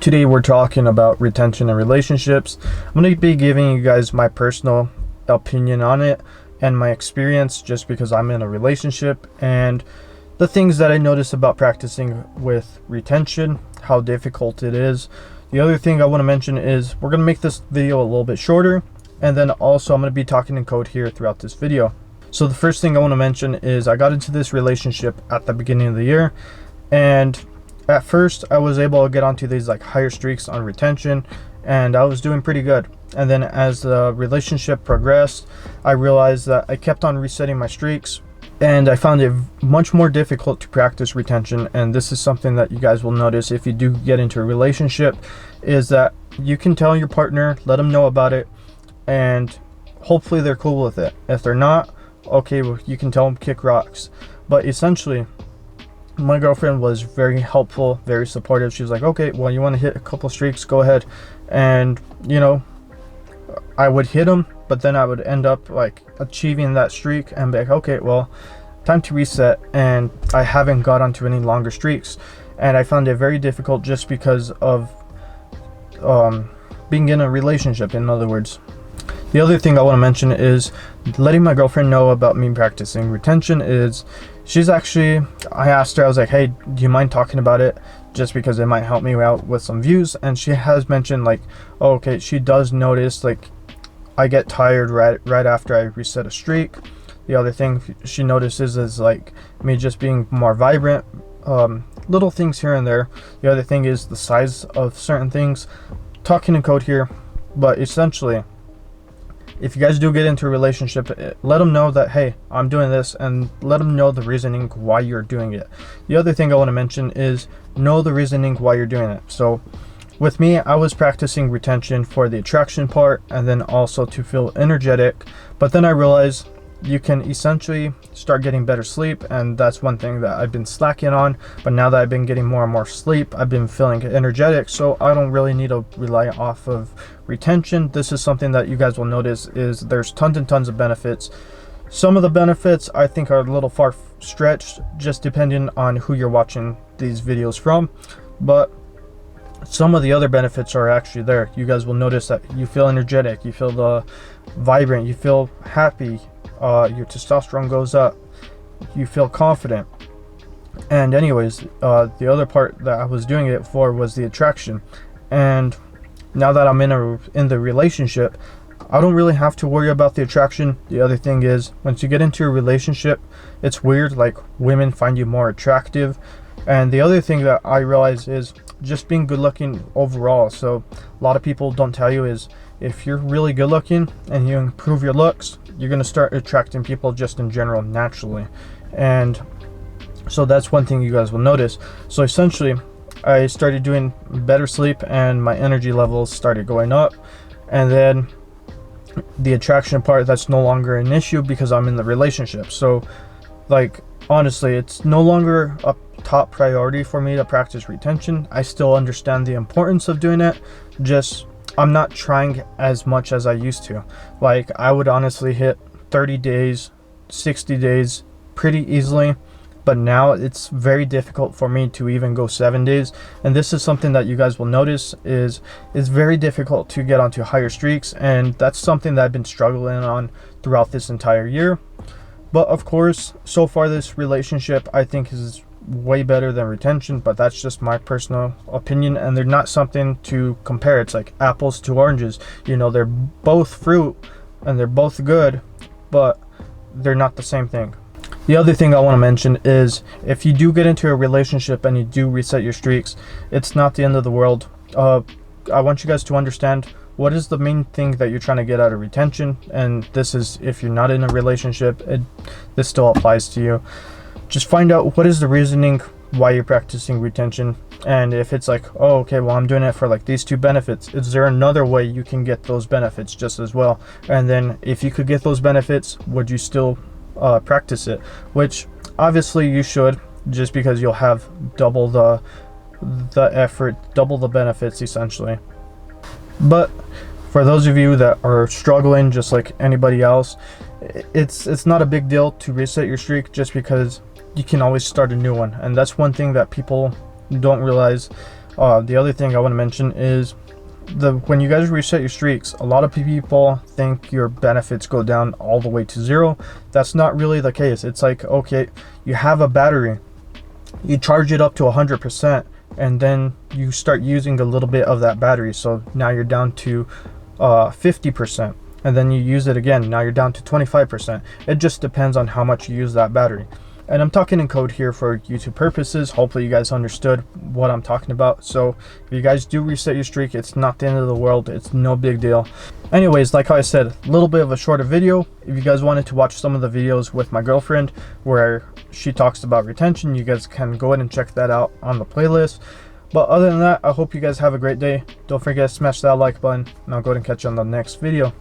Today we're talking about retention and relationships. I'm going to be giving you guys my personal opinion on it and my experience just because I'm in a relationship and the things that I notice about practicing with retention, how difficult it is. The other thing I want to mention is we're going to make this video a little bit shorter, and then also I'm going to be talking in code here throughout this video. So the first thing I want to mention is I got into this relationship at the beginning of the year, and at first I was able to get onto these like higher streaks on retention and I was doing pretty good. And then as the relationship progressed, I realized that I kept on resetting my streaks and I found it much more difficult to practice retention. And this is something that you guys will notice if you do get into a relationship, is that you can tell your partner, let them know about it, and hopefully they're cool with it. If they're not, okay, well, you can tell them kick rocks. But essentially, my girlfriend was very helpful, very supportive. She was like, okay, well, you want to hit a couple streaks, go ahead. And you know, I would hit them, but then I would end up like achieving that streak and be like, okay, well, time to reset. And I haven't got onto any longer streaks, and I found it very difficult just because of being in a relationship, in other words. The other thing I want to mention is letting my girlfriend know about me practicing retention. Is she's actually, I asked her, I was like, hey, do you mind talking about it, just because it might help me out with some views? And she has mentioned like, oh, okay, she does notice like I get tired right after I reset a streak. The other thing she notices is like me just being more vibrant, little things here and there. The other thing is the size of certain things. Talking in code here, but essentially, if you guys do get into a relationship, let them know that, hey, I'm doing this, and let them know the reasoning why you're doing it. The other thing I want to mention is know the reasoning why you're doing it. So with me, I was practicing retention for the attraction part and then also to feel energetic. But then I realized you can essentially start getting better sleep, and that's one thing that I've been slacking on. But now that I've been getting more and more sleep, I've been feeling energetic, so I don't really need to rely off of retention. This is something that you guys will notice is there's tons and tons of benefits. Some of the benefits I think are a little far stretched, just depending on who you're watching these videos from, but some of the other benefits are actually there. You guys will notice that you feel energetic, you feel vibrant, you feel happy, your testosterone goes up, you feel confident. And anyways, the other part that I was doing it for was the attraction. And now that I'm in the relationship, I don't really have to worry about the attraction. The other thing is, once you get into a relationship, it's weird, like women find you more attractive. And the other thing that I realize is just being good looking overall. So a lot of people don't tell you is if you're really good looking and you improve your looks, you're going to start attracting people just in general naturally. And so that's one thing you guys will notice. So essentially, I started doing better sleep and my energy levels started going up. And then the attraction part, that's no longer an issue because I'm in the relationship. So like, honestly, it's no longer a top priority for me to practice retention. I still understand the importance of doing it, just I'm not trying as much as I used to. Like, I would honestly hit 30 days, 60 days pretty easily, but now it's very difficult for me to even go 7 days. And this is something that you guys will notice is it's very difficult to get onto higher streaks, and that's something that I've been struggling on throughout this entire year. But of course, so far this relationship I think is way better than retention, but that's just my personal opinion, and they're not something to compare. It's like apples to oranges, you know, they're both fruit and they're both good, but they're not the same thing. The other thing I want to mention is if you do get into a relationship and you do reset your streaks, it's not the end of the world. I want you guys to understand what is the main thing that you're trying to get out of retention, and this is if you're not in a relationship, this still applies to you. Just find out what is the reasoning why you're practicing retention, and if it's like, oh, okay, well, I'm doing it for like these two benefits, is there another way you can get those benefits just as well? And then if you could get those benefits, would you still practice it? Which obviously you should, just because you'll have double the effort, double the benefits essentially. But for those of you that are struggling just like anybody else, it's not a big deal to reset your streak, just because you can always start a new one. And that's one thing that people don't realize. The other thing I want to mention is when you guys reset your streaks, a lot of people think your benefits go down all the way to 0. That's not really the case. It's like, okay, you have a battery, you charge it up to 100%, and then you start using a little bit of that battery, so now you're down to 50%, and then you use it again, now you're down to 25%. It just depends on how much you use that battery. And I'm talking in code here for YouTube purposes. Hopefully you guys understood what I'm talking about. So if you guys do reset your streak, it's not the end of the world. It's no big deal. Anyways, like I said, a little bit of a shorter video. If you guys wanted to watch some of the videos with my girlfriend where she talks about retention, you guys can go ahead and check that out on the playlist. But other than that, I hope you guys have a great day. Don't forget to smash that like button, and I'll go ahead and catch you on the next video.